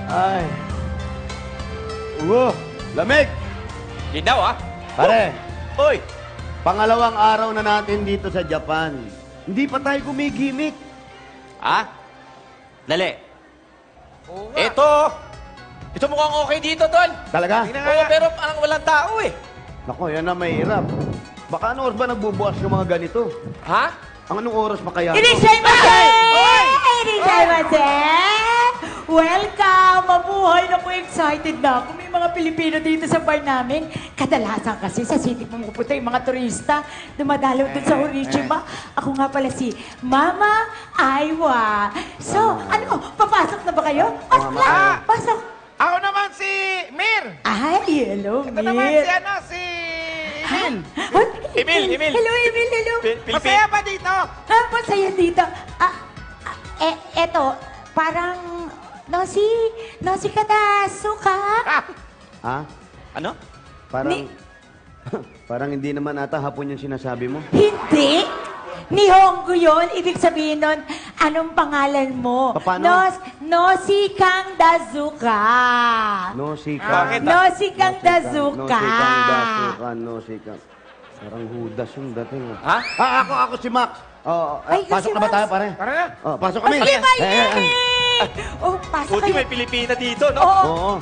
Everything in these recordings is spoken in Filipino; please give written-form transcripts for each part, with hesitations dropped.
Ay. Lamig! Ginaw, ah. Pare, Uy! pangalawang araw na natin dito sa Japan. Hindi pa tayo gumigimik. Ha? Dali. Oo nga. Ito mukhang okay dito, Tol. Talaga? Oo, pero parang walang tao eh. Nako, yan na mahirap. Baka anong oras ba nagbubukas yung mga ganito? Ha? Ang anong oras pa kaya? Irishaimase! Irishaimase! Welcome! Mabuhay na ko, excited na ako. May mga Pilipino dito sa bar namin. Kadalasan kasi sa city pumupunta yung mga turista. Dumadalaw dun sa Horichima. Ako nga pala si Mama Aiwa. So, ano? Papasok na ba kayo? Pasok lang! Pasok! Ako naman si Mir. Ay, hello, Ito naman Mir. si Emil. Emil, Emil. Hello, Emil, hello. Masaya ba dito? Masaya dito. Eto, parang Nosi Kadasuka. Ha? Ano? Parang... parang hindi naman ata hapon yung sinasabi mo. Hindi. Nihongo yun. Ibig sabihin nun, anong pangalan mo? Paano? Nosi Kang Dazuka. No, sika. Bakit? Nosi Kang Dazuka. No, sika. Parang hudas yung dating. Ha? Ako si Max. Oh, Ay, pasok si na ba Max. tayo, pare? Tara na. Oh, pasok kami. Sige, bye, Eh. Oh, pasok Buti kayo. may Pilipina dito, no? Oo. Oo.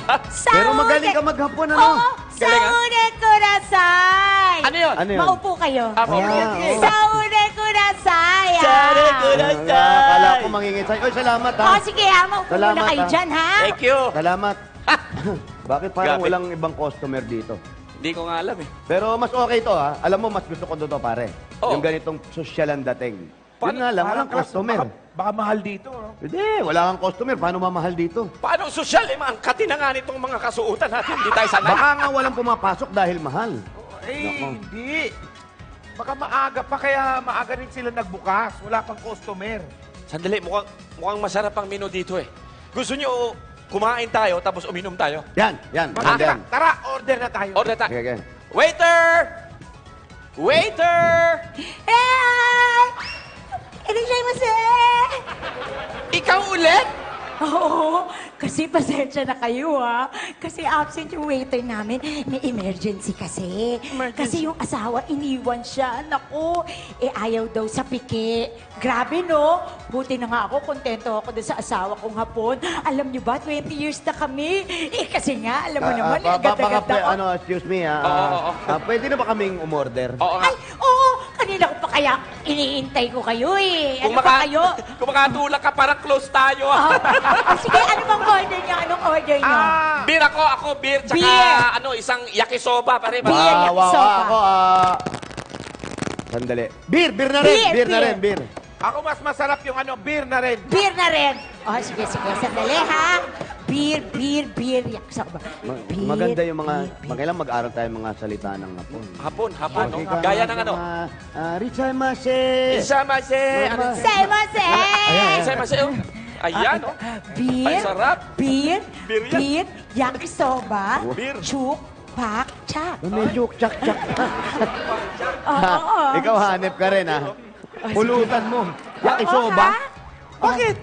Pero magaling ka maghapon, ano? Oo. Galing, ah. Saune Kurasai. Ano yun? Ano yun? Maupo kayo. Apo. Sige. Saune Kurasai. Saune ah. Kurasai. Akala ko mangingitsay. Oy, salamat, ha? Oh, sige ha. Maupo Salamat, muna kayo ah. dyan, ha? Thank you. Salamat. Bakit parang Grabe. walang ibang customer dito? Hindi ko nga alam eh. Pero mas okay to, ha? Alam mo, mas gusto ko to, pare. Oo. Yung ganitong social ang dating. Yun Paano- nga lang, walang customer. Baka mahal dito. No? Hindi, wala kang customer. Paano mamahal dito? Paano sosyal eh? Ang kati na nga nitong mga kasuotan natin. Hindi tayo sanay. Baka nga walang pumapasok dahil mahal. Nako. Hindi. Baka maaga pa, kaya maaga rin sila nagbukas. Wala pang customer. Sandali, mukhang masarap ang menu dito eh. Gusto nyo kumain tayo tapos uminom tayo? Yan. Maganda yan. Tara, order na tayo. Order tayo. Okay. Waiter! Waiter! Hey! Irishaimase! Ikaw ulit? Oo, kasi pasensya na kayo ha. Kasi absent yung waiter namin. May emergency kasi. Kasi yung asawa iniwan siya. Naku, ayaw daw sa piki. Grabe no? Buti na nga ako, kontento ako doon sa asawa kong hapon. Alam niyo ba, 20 years na kami. Kasi nga, alam mo naman, agad-agad ako. Excuse me, ha? Oo. Pwede na ba kaming umorder? Oo nga. Ay, oo! Kanina ko pa kaya iniintay ko kayo eh. Ano pa kayo? Kung makatulak ka, parang close tayo. ah. Sige, ano bang order niyo? Anong order niyo? Beer ako beer. Tsaka Beer. isang yakisoba. Pare, Beer. yakisoba. Ako, Sandali. Beer na rin. Beer, Beer na beer. rin, beer. Ako mas masarap yung beer na rin. Beer na rin. Oh, sige. Sandali, ha? Beer. Yakisoba. Beer, Maganda yung mga... beer. Magkailan mag-aral tayo mga salita ng hapon. Hapon. Okay ka, Gaya ng ano? Richay-mase. Isamase. Saimase! Isamase. Ayan, oh. Beer. Ay, sarap. Beer. Beer yan. Beer. Yakisoba. Beer. Chuk. Pak. Chak. Medyo chak. Oo. Ikaw hanep ka rin, ha? Pulutan mo. Yakisoba. Bakit?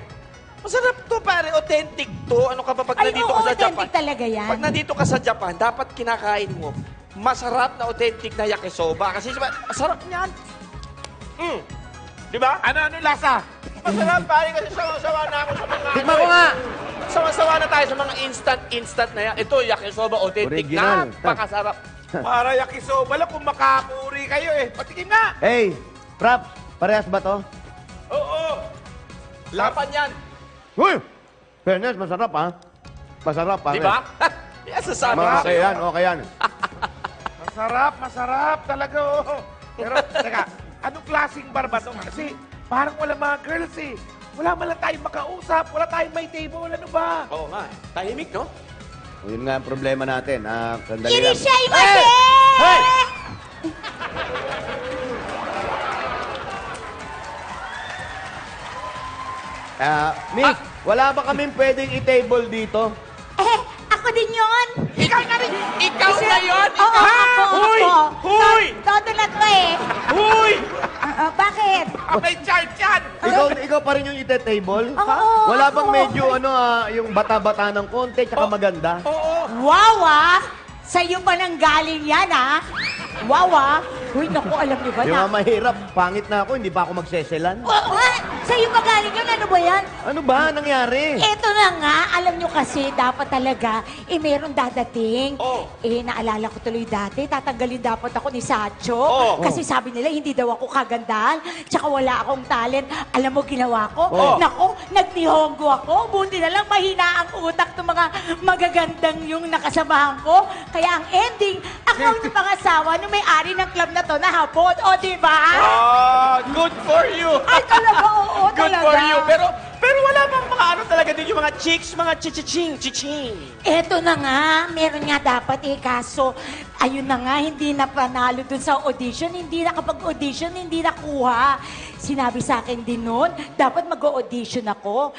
Masarap to, pare. Authentic to. Ano ka ba pag Ay, nandito oo, ka sa Japan? authentic talaga yan. Pag nandito ka sa Japan, dapat kinakain mo masarap na authentic na yakisoba. Kasi masarap niyan. Di ba? Ano lasa? Masarap, pare. Kasi sawa-sawa na ako sa mga... Tikman ko nga. Sawa-sawa na tayo sa mga instant na yan. Ito, yakisoba, authentic. Original. Napakasarap. Para yakisoba lang kung makapuri kayo eh. Patikim nga. Hey, Props, parehas ba to? Oo. Lapan yan. Uy! Fairness, masarap, ha? Masarap, pare. Di ba? Yan, sasabi ko Okay sa'yo. yan, okay yan. Masarap talaga. Oh. Pero, teka, anong klaseng bar ba to? Kasi parang wala mga girls eh. Wala man lang tayong makausap, wala tayong may table, ano ba? Oo nga. Tahimik, no? Yun nga ang problema natin. Sandali lang. Irishaimase! Hey! Miss, wala ba kaming pwedeng i-table dito? Ako din yun. Ikaw na rin! Ikaw na yun! Oo, Ikaw! ako. Huy! Huy! Todo na to eh. Huy! Bakit? May charge yan! Ikaw pa rin yung ite-table? Oo, Wala ako. bang medyo yung bata-bata ng konti tsaka maganda? Oo. Wow, ah! Sa'yo pa nang galing yan, ah! Wow, ah! Uy, naku, alam niyo ba Yung na? mga mahirap, pangit na ako, hindi pa ako magseselan. Sa'yo pa galing yan, ano ba yan? Ano ba nangyari? Eto na nga, alam nyo kasi, dapat talaga, meron dadating. Oh. Naalala ko tuloy dati, tatanggalin dapat ako ni Sacho. Oh. Kasi sabi nila, hindi daw ako kagandahan, tsaka wala akong talent. Alam mo, ginawa ko? Oh. Naku, nagnihongo ako. Buti na lang, mahina ang utak ng mga magagandang yung nakasamahan ko. Kaya ang ending, ako ang pangasawa ng may-ari ng club na to na hapon. O, di ba? Good for you. Ay, talaga, oo, Good talaga. for you. Pero wala bang mga ano talaga din yung mga chicks, mga chichiching. Eto na nga, meron nga dapat kaso ayun na nga, hindi na panalo dun sa audition, hindi nakapag-audition, hindi nakuha. Sinabi sa akin din nun, dapat mag-audition ako.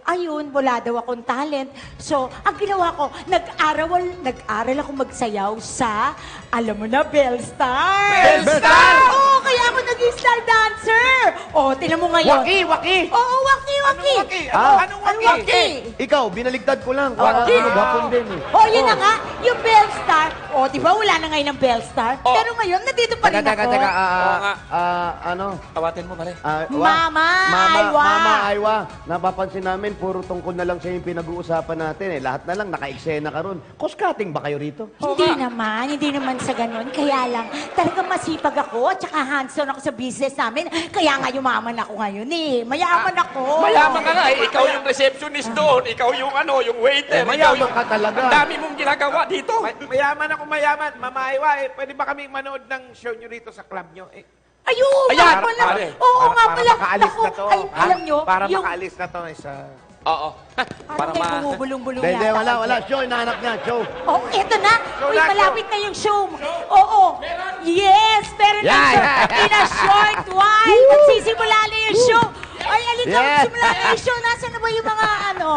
Ayun, wala daw akong talent. So, ang ginawa ko, nag-aral ako magsayaw sa, alam mo na, Bellstar. Bellstar? Oo, kaya ako naging star dancer. O, tinan mo ngayon. Waki! Oo, waki. Waki? Ah. Anong Anong waki? waki? Ikaw, binaligtad ko lang. Para Waki. maghapon din eh. Oh, yun na nga, yung Bellstar. Oh, di ba wala na ngayon ng Bellstar? Oh. Pero ngayon, nandito pa rin ako. Oo nga. Ano? Tawatin mo pare. Mama Aywa. Mama Aywa. Napapansin namin, puro tungkol na lang sa yung pinag-uusapan natin eh. Lahat na lang, naka-eksena ka ron. Cost-cutting ba kayo rito? Hindi naman sa ganun. Kaya lang, talagang masipag ako at saka hands-on ako sa business namin. Kaya nga yumaman ako ngayon eh. Mayaman ako. Mayaman ka nga eh. Ikaw yung receptionist doon. Ikaw yung yung waiter. Ikaw Mayaman ka talaga. Ang dami mong ginagawa dito. Mayaman ako, mayaman. Mama Aywa, pwede ba kami manood ng show nyo rito sa club nyo? Ayun, Ayan, nga pala. pare. Oo nga para pala. makaalis Naku, na to. ay, ha? alam nyo, Para yung... makaalis na to sa... Oo. Parang may bumubulong-bulong Hindi, yata. wala. Show, inaanap niya, show. Oh, eto na. Show Uy, na, malapit na yung show. Oo. Yes, meron na Yeah, show. yeah. In a short while, magsisimula na yung show. Ay, alika, Yes. magsimula na yung show. Nasaan na ba yung mga ano?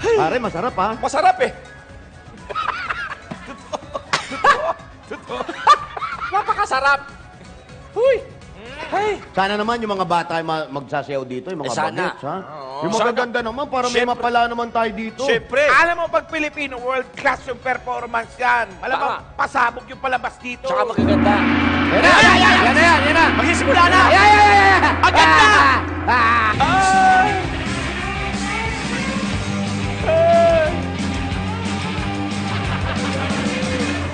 Pare, masarap ha. Masarap eh. Napakasarap. Huy. Hey. Sana naman yung mga bata ay magsasayaw dito, yung mga Sana. bagets, ha? Oo. Yung magaganda naman, para may Siyempre. mapala naman tayo dito. Siyempre. Alam mo, pag Pilipino, world class yung performance yan. Malamang Tama. pasabog yung palabas dito. Tsaka magaganda. Yan na! Yan na! Magsisimula na. Ang ganda!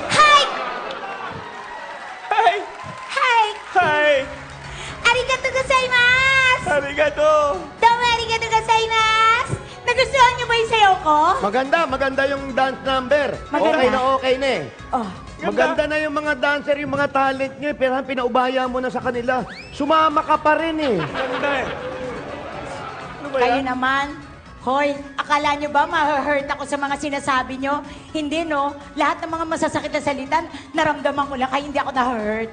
Hi! Hey. Hi! Hey. Arigato gozaimasu! Arigato. Domo arigato gozaimasu! Nagustuhan niyo ba yung sayaw ko? Maganda yung dance number. Maganda. Okay na eh. Oh. Maganda na yung mga dancer, yung mga talent nyo, pero pinaubaya mo na sa kanila. Sumama ka pa rin eh. Ganda eh. Ano ba Kayo yan? naman, hoy, akala nyo ba ma-hurt ako sa mga sinasabi nyo? Hindi, no? Lahat ng mga masasakit na salitan, naramdaman ko lang, kaya hindi ako na-hurt.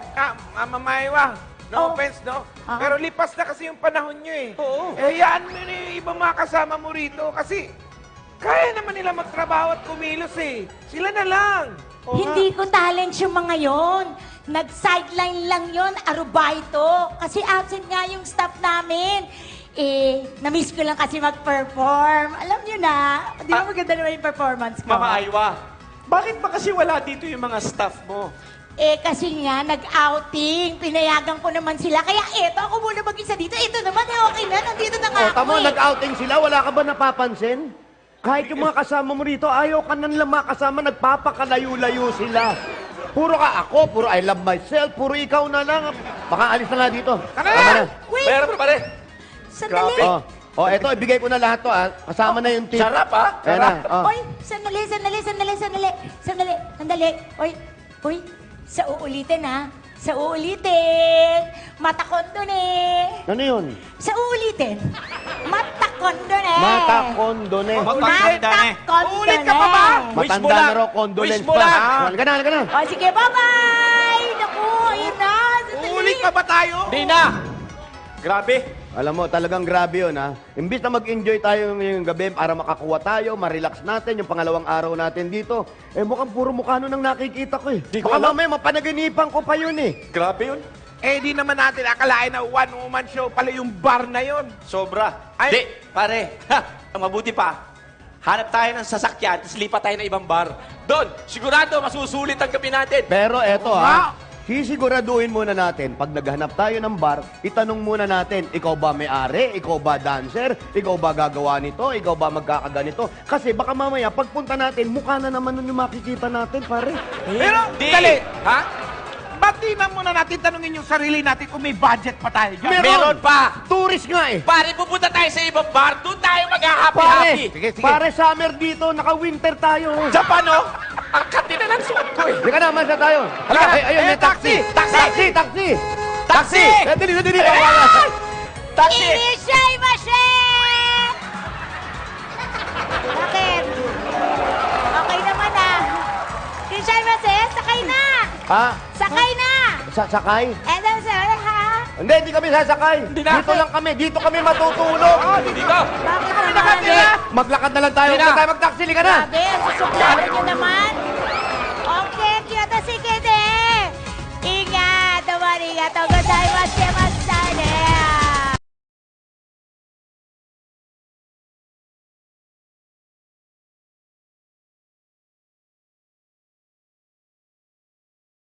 Mama Aywa, no Oh. offense, no? Ah. Pero lipas na kasi yung panahon nyo eh. Oo. Hayaan mo na yung ibang mga kasama mo rito kasi kaya naman nila magtrabaho at kumilos eh. Sila na lang. Hindi ko talent yung mga yon. Nag-sideline lang yon, arubito. Kasi absent nga yung staff namin. Na-miss ko lang kasi mag-perform. Alam nyo na, di ba maganda naman yung performance ko? Mama Aywa, bakit ba kasi wala dito yung mga staff mo? Kasi nga, nag-outing. Pinayagan ko naman sila. Kaya eto, ako muna mag-isa dito. Ito naman, okay na. Nandito na nga O, ako tamo, eh. nag-outing sila, wala ka ba napapansin? Kahit yung mga kasama mo rito, ayaw ka na nila makasama, nagpapakalayo-layo sila. Puro ka ako, puro I love myself, puro ikaw na lang. Baka alis na nga dito. Tara Tama na! na. Wait, Meron pare. sandali. Eto, ibigay ko na lahat to, ah. Kasama na yung tip. Sarap ah. Ayan na, Oy, sandali. Oy, sa uulitin ha. Sa uulitin. Matakondo eh. Ano yun? Sa uulitin. Matakondo eh. Matakondo na. Matakondo Ulit ka pa ba? Wish mo Matanda lang. na raw, condolence Wish mo pa. lang. Halika na. O sige, bye-bye. Naku, ayun na. Sandali. Ulit pa ba tayo? Di na. Grabe. Alam mo, talagang grabe yun, ha? Imbis na mag-enjoy tayo ngayong gabi para makakuha tayo, ma-relax natin, yung pangalawang araw natin dito, mukhang puro mukha nun ang nakikita ko, eh. Di ko Baka alam. mamaya, mapanaginipan ko pa yun, eh. Grabe yun. Eh, di naman natin akalain na one-woman show pala yung bar na yon. Sobra. Ay- Di, pare. Ha, ang mabuti pa. Hanap tayo ng sasakyan, tapos lipat tayo ng ibang bar. Doon, sigurado, masusulit ang gabi natin. Pero eto Oo ha, sisiguraduhin muna natin, pag naghanap tayo ng bar, itanong muna natin, ikaw ba may-ari? Ikaw ba dancer? Ikaw ba gagawa nito? Ikaw ba magkakaganito? Kasi baka mamaya, pagpunta natin, mukha na naman nun yung makikita natin, pare. Pero, Di. dali. Ha? Ba't di na muna natin tanungin yung sarili natin kung may budget pa tayo dyan? Meron pa. Tourist nga eh. Pare, pupunta tayo sa ibang bar. Doon tayo Pare, mag-happy-happy. Sige, sige. pare, summer dito, naka-winter tayo. Japan, no? Ang kati na ng suot ko eh. Di ka naman sa tayo. Halika. Ay, ayun, may taxi. Taxi! Taxi, taxi. Taxi! Eh, dali, dali, dali. Taxi! Inishay machine! Bakit? Okay naman ah. Inishay machine, sakay na! Ha? Sakay na! Sakay? Eto sir, ha? Hindi kami sasakay. Hindi na. Dito lang kami. Dito kami matutulog. Dito! Bakit naman? nakatira? Maglakad na lang tayo. Hindi Huwag na. na tayo mag-taxi. Liga na. Grabe, susuklaran nyo naman. Okay, kyoto si Kede. Ingat, naman ingat. Ang ganda